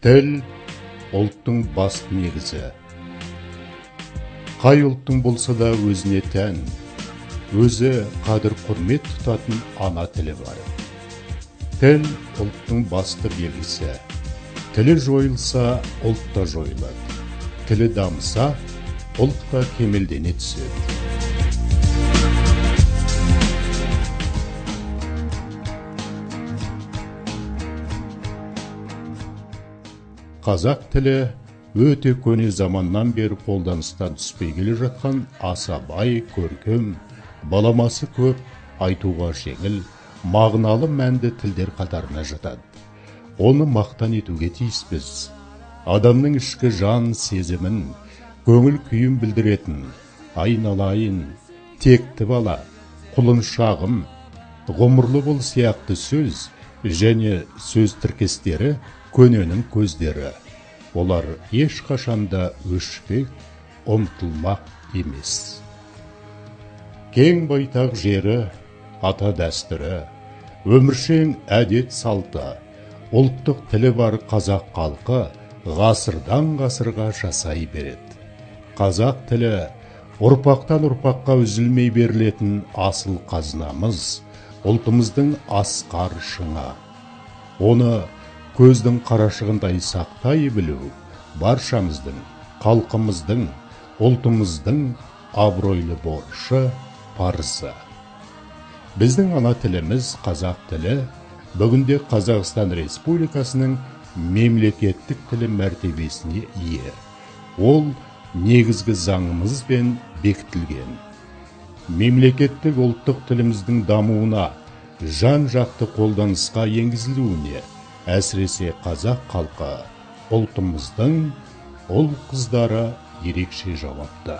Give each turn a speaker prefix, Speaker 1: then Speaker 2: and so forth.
Speaker 1: Тіл ұлттың басты негізі. Қай ұлттың болса да өзіне тән, өзі қадір құрмет тұтатын ана тілі бар. Тіл ұлттың басты белгісі. Тілі жойылса, ұлт та жойылады. Тілі дамыса, ұлт та кемелдене түседі. Қазақ тілі өте көне заманнан бері қолданыстан түспей келе жатқан аса бай, көркем, баламасы көп, айтуға жеңіл, мағыналы мәнді тілдер қатарына жатады. Оны мақтан етуге тиіспіз. Адамның ішкі жан сезімін, көңіл күйін білдіретін айналайын, текті бала, құлыншағым, ғұмырлы бол сияқты сөз және сөз тіркестері көненің көздері. Олар ешқашанда өшпек, ұмытылмақ емес. Кең байтақ жері, ата дәстүрі, өміршең әдет салты, ұлттық тілі бар қазақ халқы ғасырдан ғасырға жасай береді. Қазақ тілі ұрпақтан ұрпаққа үзілмей берілетін асыл қазынамыз, ұлтымыздың асқар шыңы. Оны көздің қарашығындай сақтай білу баршамыздың, халқымыздың, ұлтымыздың абыройлы борышы, парызы. Біздің ана тіліміз қазақ тілі бүгінде Қазақстан Республикасының мемлекеттік тілі мәртебесіне ие. Ол негізгі заңымызбен бекітілген. Мемлекеттік ұлттық тіліміздің дамуына, жан-жақты қолданысқа енгізілуіне әсіресе қазақ халқы, ұлтымыздың ұл-қыздары ерекше жауапты.